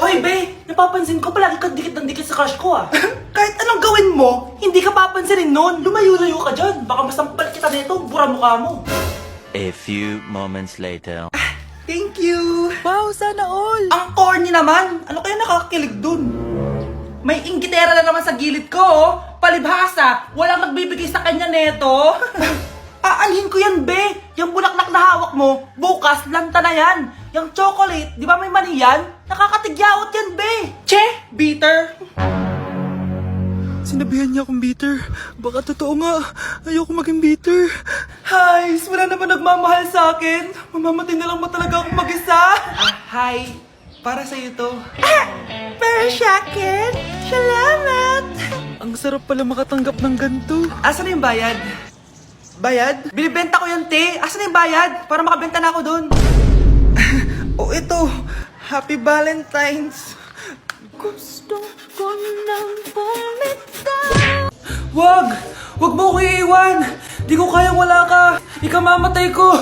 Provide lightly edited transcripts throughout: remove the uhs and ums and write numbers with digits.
Hoy, be! Napapansin ko palagi kang dikit ng dikit sa crush ko, ah. Kahit anong gawin mo, hindi ka papansinin nun. Lumayo-layo ka dyan. Baka masampal kita nito, bura mukha mo. A few moments later. Thank you! Wow, sana all! Ang corny naman! Ano kaya nakakakilig dun? May inggitera na naman sa gilid ko, oh. Palibhasa, walang nagbibigay sa kanya neto. Aanhin ko yan, be! Yung bulaklak na hawak mo, bukas, lanta na yan. Yung chocolate, di ba may mani yan? Nakakatigyawat yan, be! Che! Bitter! Sinabihan niya akong bitter. Baka totoo nga. Ayoko maging bitter. Hi! Wala naman nagmamahal sa akin. Mamamatay na lang ba talaga akong mag-isa? Hi! Para sa'yo to. Para sa akin? Salamat! Ang sarap pala makatanggap ng ganito. Asan na yung bayad? Bayad? Binibenta ko yung te. Asan na yung bayad? Para makabenta na ako dun. Oh, ito. Happy Valentine's. Gusto ko nang bumitaw. Wag! Wag mo ko iiwan! Di ko kayang wala ka! Ikamamatay ko!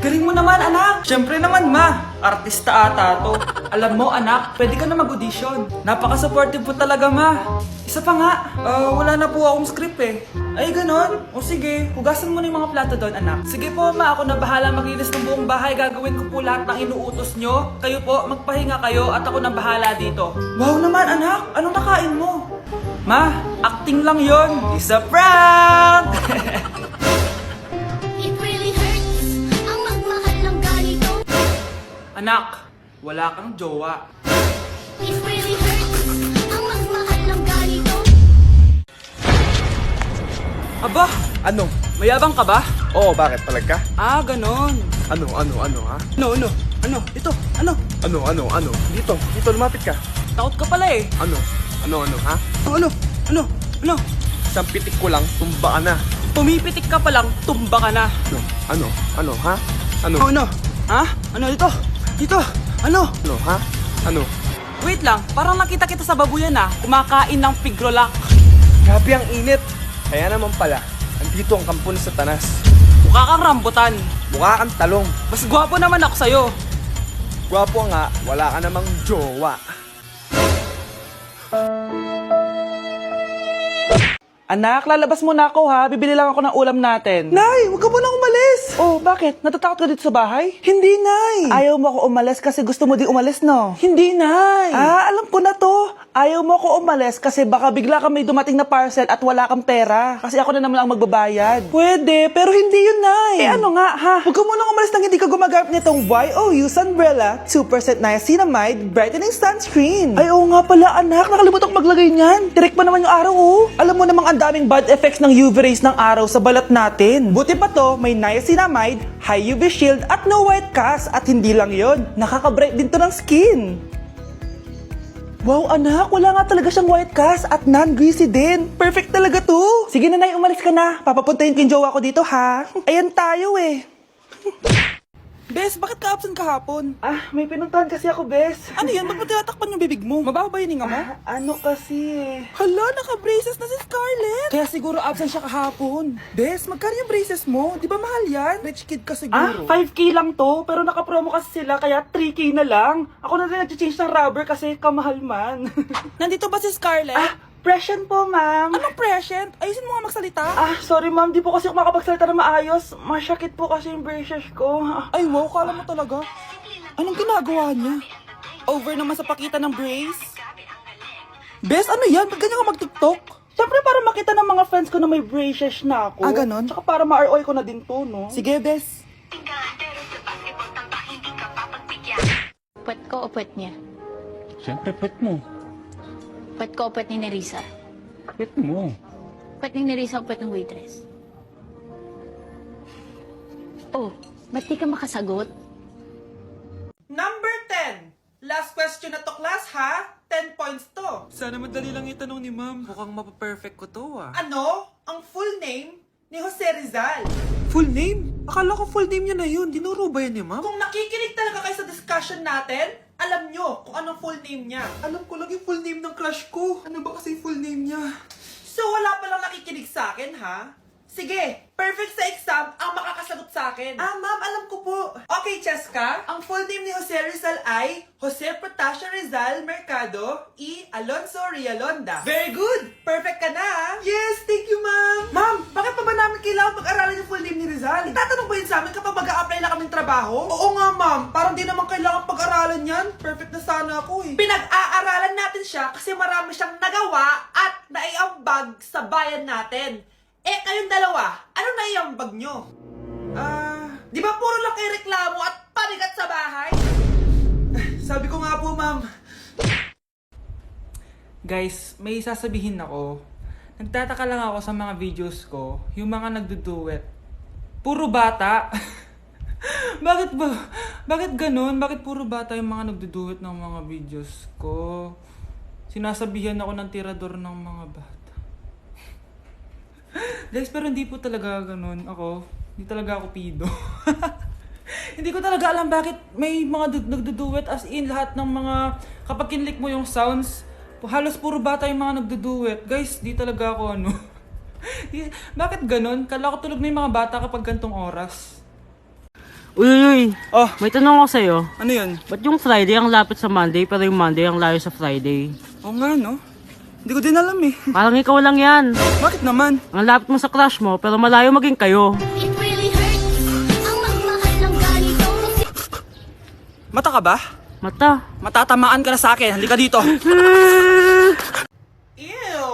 Galing mo naman, anak! Siyempre naman, ma! Artista ata to. Alam mo, anak, pwede ka na mag-audition. Napaka-supportive po talaga, ma. Isa pa nga, wala na po akong script eh. Ay, ganon? O sige, hugasan mo na yung mga plato doon, anak. Sige po, ma, ako na bahala maglinis ng buong bahay. Gagawin ko po lahat ng inuutos nyo. Kayo po, magpahinga kayo at ako na bahala dito. Wow naman, anak! Anong nakain mo? Ma, acting lang yon. It's a prank! It really hurts ang magmahal ng ganito. Anak, wala kang jowa. It really hurts ang magmahal ng ganito. Aba, Ano? mayabang ka ba? Oo, bakit? Palag ka? Ah, ganon. Ano, ha? Ano? Ito, ano? Ano? Dito, lumapit ka. Takot ka pala eh. Ano, ha? Ano? Isang pitik ko lang, tumba ka na. Pumipitik ka pa lang, tumba ka na. Ano, ha? Ano, Ano? Ha? Ano dito? Dito? Ano? ha? Ano? Wait lang, parang nakita kita sa babuyan ah. Kumakain ng pigrolak. Grabe ang init. Kaya naman pala, andito ang kampo ni Satanas. Mukha kang rambutan. Mukha kang talong. Mas gwapo naman ako sa'yo. Gwapo nga, wala ka namang jowa. Anak, lalabas muna ako ha. Bibili lang ako ng ulam natin. Nay, huwag ka muna umalis. Oh, bakit? Natatakot ka dito sa bahay? Hindi, Nay. Ayaw mo ako umalis kasi gusto mo di umalis, no? Hindi, Nay. Ah, alam ko na to. Ayaw mo ako umalis kasi baka bigla ka may dumating na parcel at wala kang pera. Kasi ako na naman ang magbabayad. Pwede, pero hindi yun, Nay. Eh ano nga, ha? Huwag ka muna umalis nang hindi ka gumagamit nitong YOU Sunbrella 2% Niacinamide Brightening Sunscreen. Ay, oo nga pala, anak. Nakalimutan ko maglagay niyan. Direct pa naman yung araw, oh. Alam mo namang ang daming bad effects ng UV rays ng araw sa balat natin. Buti pa to, may niacinamide, high UV shield at no white cast. At hindi lang yon, nakaka-bright din to ng skin. Wow, anak, wala nga talaga siyang white cast at non-greasy din. Perfect talaga to. Sige na, Nay, umalis ka na. Papapuntahin ko yung jowa ko dito, ha? Ayan tayo eh. Bes, bakit ka absent kahapon? Ah, may pinuntahan kasi ako, Bes. Ano yan? Ba't mo tinatakpan yung bibig mo? Mabaho ba yung hinga mo? Ano kasi eh. Hala, naka-braces na si Scarlett. Kaya siguro absent siya kahapon. Bes, magkano yung braces mo? Di ba mahal yan? Rich kid ka siguro. 5K lang to, pero naka-promo kasi sila, kaya 3K na lang. Ako na rin nag-change ng rubber kasi kamahal man. Nandito ba si Scarlett? Present po, ma'am. Anong present? Ayusin mo nga magsalita. Ah, sorry ma'am, di po kasi ako makapagsalita na maayos. Masyakit po kasi yung braces ko. Ay, wow, kala mo talaga. Anong ginagawa niya? Over naman sa pakita ng brace? Bes, ano yan? Ba't ganyan ka mag-tiktok? Siyempre para makita ng mga friends ko na may braces na ako. Ah, ganon? Tsaka para ma-ROI ko na din to, no? Sige, Bes. Pwet ko o pwet niya? Siyempre, pet mo. Pwet ko o pwet ni Nerissa? Pet mo. Pwet ni Nerissa o pwet ng waitress? Oh, ba't di ka makasagot? Number 10. Last question na to, class, ha? 10 points to. Sana madali lang itanong ni ma'am. Mukhang mapaperfect ko to, ah. Ano ang full name ni Jose Rizal? Full name? Akala ko full name niya na yun. Dinuro ba yan ni ma'am? Kung nakikinig talaga kayo sa discussion natin, alam nyo kung anong full name niya. Alam ko lang yung full name ng crush ko. Ano ba kasi full name niya? So wala palang nakikinig sa akin, ha? Sige, perfect sa exam ang makakasagot sa akin. Ah, ma'am, alam ko po. Okay, Cheska, ang full name ni Jose Rizal ay Jose Protasio Rizal Mercado E. Alonso Rialonda. Very good! Perfect ka na! Yes, thank you, ma'am! Ma'am, bakit pa ba namin kailangan pag-aralan yung full name ni Rizal? Itatanong ba yun sa amin kapag mag-a-apply na kaming trabaho? Oo nga, ma'am. Parang di naman kailangan pag-aralan yan. Perfect na sana ako eh. Pinag-aaralan natin siya kasi marami siyang nagawa at naiambag sa bayan natin. Eh, kayong dalawa, ano naiambag nyo? Di ba puro lang kayo reklamo at panigat sa bahay? Sabi ko nga po, ma'am. Guys, may sasabihin ako. Nagtataka lang ako sa mga videos ko, yung mga nagduduet. Puro bata. Bakit ganun? Bakit puro bata yung mga nagduduet ng mga videos ko? Sinasabihan ako ng tirador ng mga bata. Guys, pero hindi po talaga ganun ako. Hindi talaga ako pido. Hindi ko talaga alam bakit may mga nagduduet as in lahat ng mga... Kapag kinlik mo yung sounds, halos puro bata yung mga nagduduet. Guys, di talaga ako ano. Bakit ganun? Kala ko tulog na yung mga bata kapag gantong oras. Uy, Oh, may tanong ako sa'yo. ano yun? Ba't yung Friday ang lapit sa Monday pero yung Monday ang layo sa Friday? Oo nga, no? Hindi ko din alam eh. Parang ikaw lang yan. Bakit naman? Ang lapit mo sa crush mo pero malayo maging kayo. It really hurts ang magmahal ng ganito kasi Mata ka ba? Mata. Matatamaan ka na sa akin. Halika dito. Ew!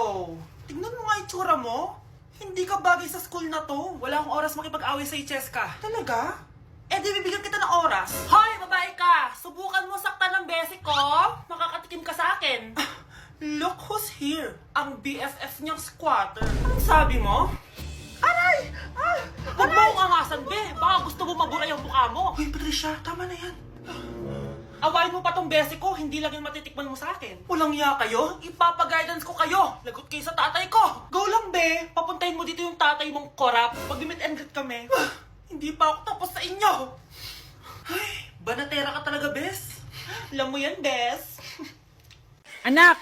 Tingnan mo nga itsura mo. Hindi ka bagay sa school na to. Wala akong oras makipag-away sa Cheska. Talaga? Eh di bibigyan kita ng oras. Hoy, babae ka! Subukan mo saktan ng basic ko. Makakatikim ka sa akin. Look who's here. Ang BFF niyang squatter. Anong sabi mo? Aray! Huwag mo akong angasan, be. Baka gusto mo mabura yung mukha mo. Hoy, Patricia, tama na yan. Awayin mo pa tong basic ko, hindi lang yung matitikman mo sa akin. Walang iya kayo, ipapag-guidance ko kayo. Lagot kayo sa tatay ko. Go lang, be. Papuntahin mo dito yung tatay mong korap. Pag-meet and greet kami. Hindi pa ako tapos sa inyo. Ay, banatera ka talaga, bes. Alam mo yan, bes. Anak!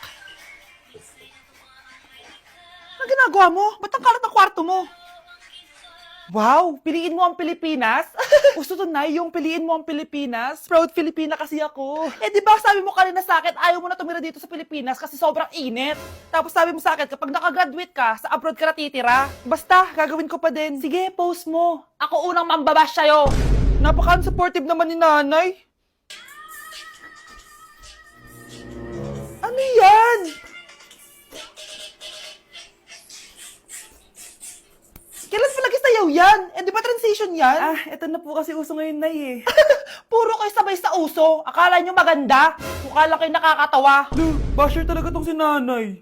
Ano ginagawa mo? Ba't ang kalat ng kwarto mo? Wow! Piliin mo ang Pilipinas? Gusto to na yung piliin mo ang Pilipinas? Proud Filipina kasi ako. Eh di ba sabi mo kanina sa akin, ayaw mo na tumira dito sa Pilipinas kasi sobrang init. Tapos sabi mo sa akin, kapag nakagraduate ka, sa abroad ka na titira. Basta, gagawin ko pa din. Sige, post mo. Ako unang mambabash sa'yo. Napaka-supportive naman ni nanay. Ano yan? Kailan pa lagi sayaw yan? Eh, di ba transition yan? Ah, eto na po kasi uso ngayon, Nay eh. Puro kayo sabay sa uso. Akala nyo maganda. Mukha lang kayo nakakatawa. Basher talaga tong si nanay.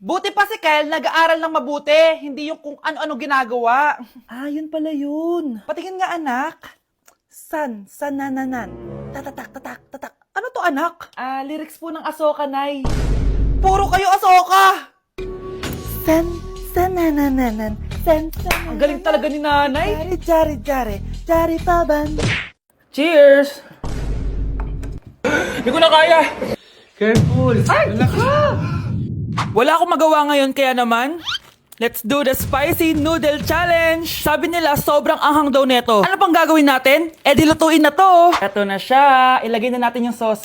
Buti pa si Kyle, nag-aaral ng mabuti. Hindi yung kung ano-ano ginagawa. Ah, yun pala yun. Patingin nga, anak. Sanananan. Tatak. Ano to, anak? Ah, lyrics po ng Asoka, Nay. Puro kayo Asoka! Sanananan. Ang galing talaga ni nanay. Jari paban. Cheers! Hindi ko na kaya. Careful! Ay! Wala akong magawa ngayon kaya naman, let's do the spicy noodle challenge! Sabi nila, sobrang anghang daw neto. Ano pang gagawin natin? Eh, dilutuin na to! Eto na siya. Ilagay na natin yung sauce.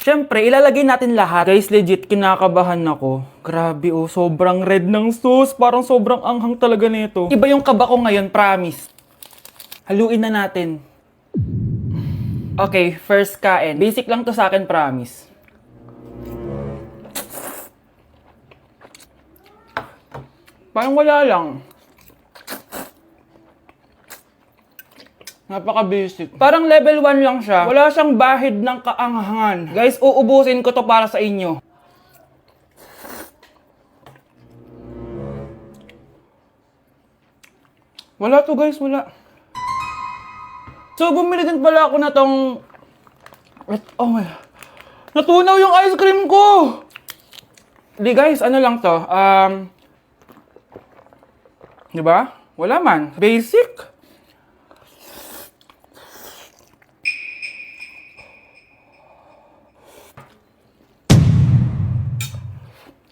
Siyempre, ilalagay natin lahat. Guys, legit, kinakabahan ako. Grabe oh, sobrang red ng sauce. Parang sobrang anghang talaga nito. Iba yung kaba ko ngayon, promise. Haluin na natin. Okay, first kain. Basic lang to sa akin, promise. Parang wala lang. Napaka-basic. Parang level 1 lang siya. Wala siyang bahid ng kaanghangan. Guys, uubusin ko to para sa inyo. Wala to guys, wala. So, bumili din pala ako na tong... Oh my... Natunaw yung ice cream ko! Di guys, ano lang to? Diba? Wala man. Basic.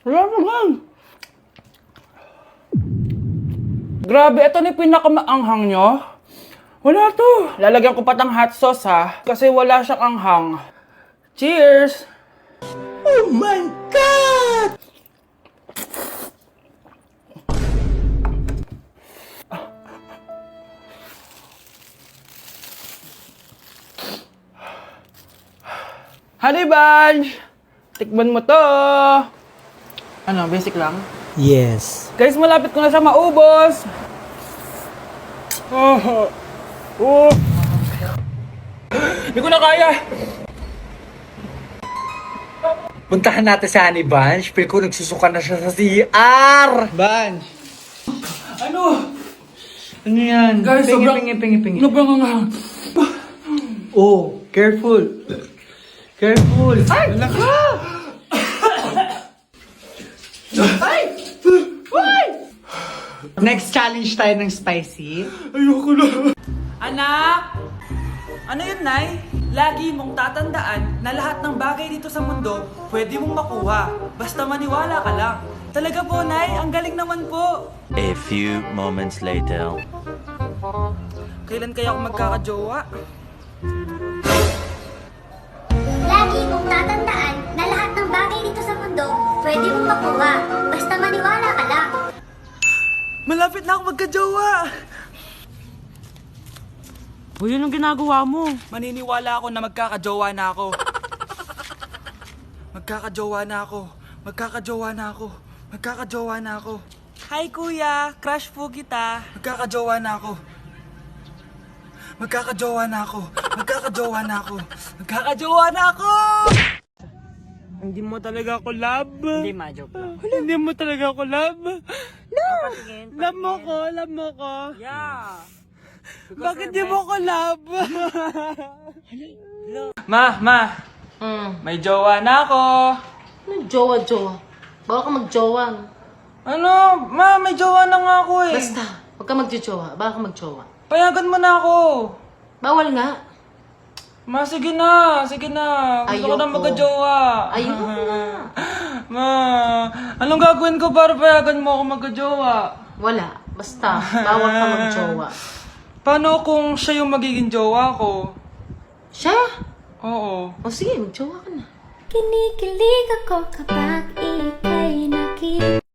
Wala naman. Grabe, ito na yung pinakamaanghang nyo. Wala to. Lalagyan ko pa ng hot sauce ha. Kasi wala siyang anghang. Cheers! Oh my God! Honey Bunch! Tikman mo to! Ano, basic lang? Yes. Guys, malapit ko na siya maubos! Oh! Oh! Hindi ko na kaya! Puntahan natin si Honey Bunch. Feel ko nagsusuka na siya sa CR. Bunch! Ano? Ano yan? Guys, pingi. Sobrang anghang. Oh, careful. Careful. Ay! Next challenge tayo ng spicy. Ayoko na. Anak! Ano yun, Nay? Lagi mong tatandaan na lahat ng bagay dito sa mundo pwede mong makuha. Basta maniwala ka lang. Talaga po, Nay. Ang galing naman po. A few moments later. Kailan kaya ako magkakajowa? Lagi mong tatandaan na lahat ng bagay dito sa mundo pwede mong makuha. Basta maniwala ka lang. Malapit na ako magkajowa! Uy, yun ang ginagawa mo. Maniniwala ako na magkakajowa na ako. Magkakajowa na ako. Magkakajowa na ako. Magkakajowa na ako. Hi kuya, crush po kita. Magkakajowa na ako. Magkakajowa na ako. Magkakajowa na ako. Magkakajowa na ako! Hindi mo talaga ako love. Hindi, ma, joke lang. Hindi mo talaga ako love. Love mo ko, love mo ko. Yeah. Bakit di mo ko love? Ma, may jowa na ako. Ano jowa? Bawal ka magjowa. Ano? Ma, may jowa na nga ako eh. Basta, huwag ka magjowa. Bawal ka magjowa. Payagan mo na ako. Bawal nga. Ma, sige na. Sige na. Gusto ko na Ayoko. magka-jowa. Ayoko na. Ma, anong gagawin ko para payagan mo ako magka-jowa? Wala. Basta, bawal ka magjowa. Paano kung siya yung magiging jowa ko? Siya? Oo. O sige, magjowa ka na. Kinikilig ako kapag ika'y nakita.